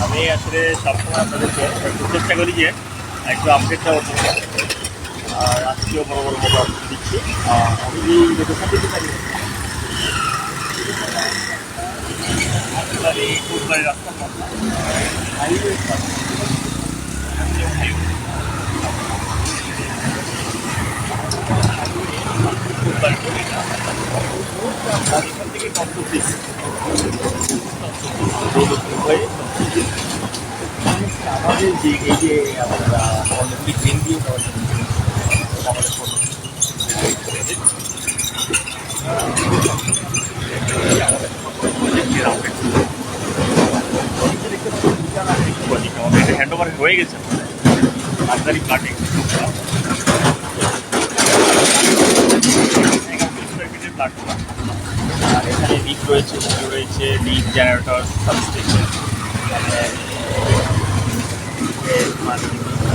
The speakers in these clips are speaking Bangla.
আমি আসলে সবসময় আপনাদেরকে একটু চেষ্টা করি যে একটু আপডেট দেওয়ার জন্য, আর আজকেও বড় বড় মতো আপডেট দিচ্ছি। আমি যে লোকেশন দিতে পারি কোটবাড়ি রাস্তা হাইওয়ে এখান থেকে কমপ্লিট আমাদের যে এই যে আমরা অনেকগুলি ট্রেন দিয়ে আমাদের এটা হ্যান্ড ওভার হয়ে গেছে রাজধানী কাটিং প্ল্যাটফর্ম। আর এখানে লিফ রয়েছে, রয়েছে লিফ, জেনারেটর, সাবস্টেশন,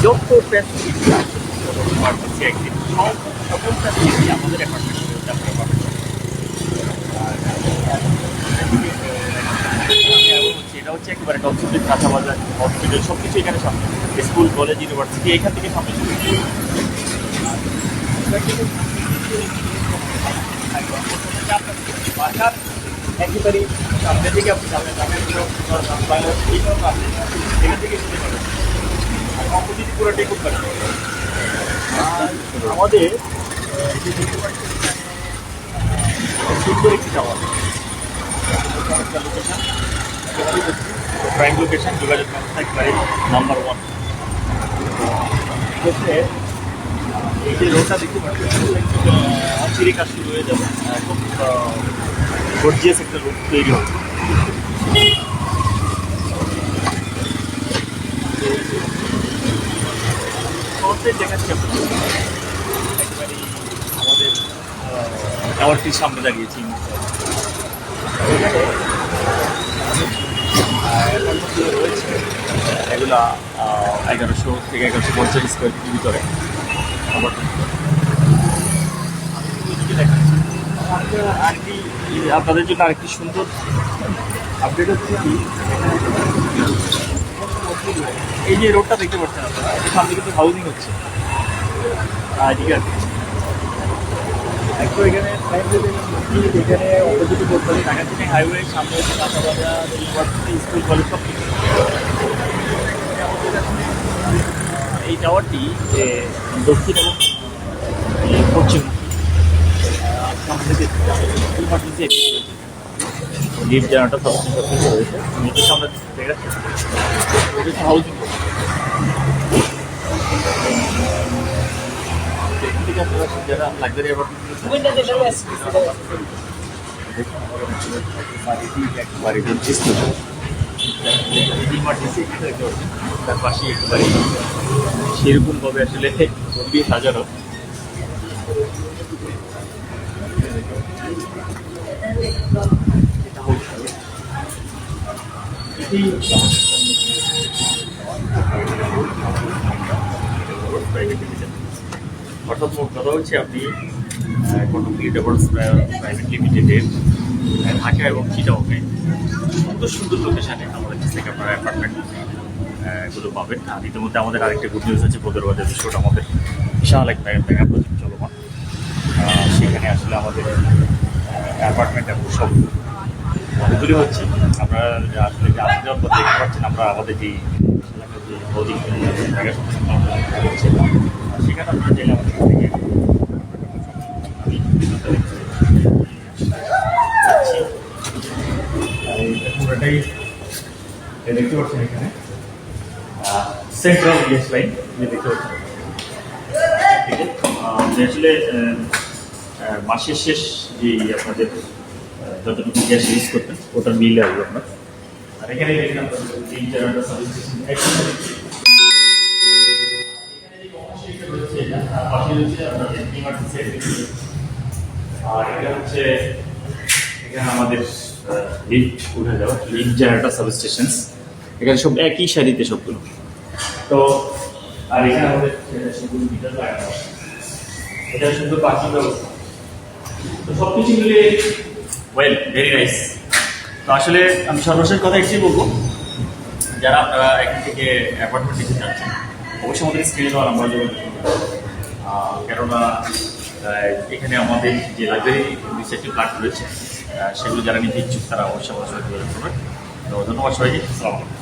যত ফ্যাসিলিটি আছে একদিন সকল ফ্যাসিলিটি আমাদের অ্যাপার্টমেন্টে আপনারা পাবেন। এটা হচ্ছে একেবারে টপসিটির কাঁচা বাজার, হসপিটাল সব কিছু এখানে সামনে, স্কুল, কলেজ, ইউনিভার্সিটি এখান থেকে সামনে বাসার একেবারেই সামনে থেকে আপনি যাবেন, এখান থেকে শুনে পাবেন। আর অপোজিট পুরোটাই খুব ভালো। আর আমাদের সুন্দর একটি টাওয়ার, লোকেশন প্রাইম লোকেশন, যোগাযোগ ব্যবস্থা একেবারে নাম্বার 1। হচ্ছে এই যে রোডটা দেখতে পাচ্ছেন অচিরে কাজ শুরু হয়ে যাবে, খুব গর্জিয়াস একটা রোড তৈরি হবে। দেখাচ্ছি আপনাদের একেবারে আমাদের টাওয়ারটির সামনে দাঁড়িয়েছি। রয়েছে এগুলা 1100 থেকে 1150 স্কোয়ার ফিটের ভিতরে। আপনাদের জন্য আরেকটি সুন্দর আপডেট হচ্ছে কি, এই যে রোডটা দেখতে পাচ্ছেন আপনারা, এর সামনে কিন্তু হাউজিং হচ্ছে। ঠিক আছে, একটু এখানে এখানে অপোজিটে করতে হবে ঢাকা থেকে হাইওয়ে, সামনে হচ্ছে কাঁচা বাজার, ইউনিভার্সিটি, স্কুল, কলেজ সব কিছু। এই টাওয়ারটি দক্ষিণ এবং পশ্চিম লিফট, জেনারেটর সব কিছু রয়েছে। নিচের সামনে দেখে যাচ্ছে হাউজিং। যারা লাক্সারি তার পাশে একেবারে সেরকমভাবে আসলে দিয়ে সাজানো। অর্থাৎ মোট কথা হচ্ছে আপনি কটক লিডার্স প্রাইভেট লিমিটেডের ঢাকা এবং চিটাগংয়ে সুন্দর সুন্দর লোকেশানে আমাদের কাছ থেকে আপনারা অ্যাপার্টমেন্ট গুলো পাবেন। আর ইতিমধ্যে আমাদের আরেকটা গুড নিউজ আছে, বদরবাজার বিশ্বটা আমাদের বিশাল এক মেগা প্রজেক্ট চলমান। সেখানে আসলে আমাদের অ্যাপার্টমেন্ট এবং সব এগুলি হচ্ছে আপনারা আসলে যে আসলে দেখতে পাচ্ছেন, আমরা আমাদের যে হাউজিং জায়গা হচ্ছে সেখানে আপনারা চাইলে আমাদের থেকে পুরোটাই দেখতে পাচ্ছেন এখানে সেন্ট্রাল গ্যাস লাইন দেখতে পাচ্ছেন। আসলে মাসের শেষ যে আপনাদের যতটুকু গ্যাস ইউজ করতেন ওটার মিল আসবে আপনার। আর এখানে দেখেন আর এটা হচ্ছে এখানে আমাদের লিফট উঠে যাওয়া, লিফট, জেনারেটর, সাবস্টেশন এখানে সব একই সারিতে সবগুলো। তো আর এখানে আমাদের সবগুলো মিটার লাগানো, এটা শুধু পার্কিং ব্যবস্থা। তো সব কিছু মিলে ওয়েল ভেরি নাইস। তো আসলে আমি সর্বশেষ কথা একটাই বলবো, যারা আপনারা এখান থেকে অ্যাপার্টমেন্ট নিতে চাচ্ছেন অবশ্যই আমাদের স্ক্রিনে দেওয়া নাম্বার যোগাযোগ করবেন। কেননা এখানে আমাদের যে লাইব্রেরি রিসেপটিভ প্ল্যান রয়েছে সেগুলো যারা নিতে ইচ্ছুক তারা অবশ্যই আমার সাথে যোগাযোগ করবেন। তো ধন্যবাদ সবাইকে, আসসালামু আলাইকুম।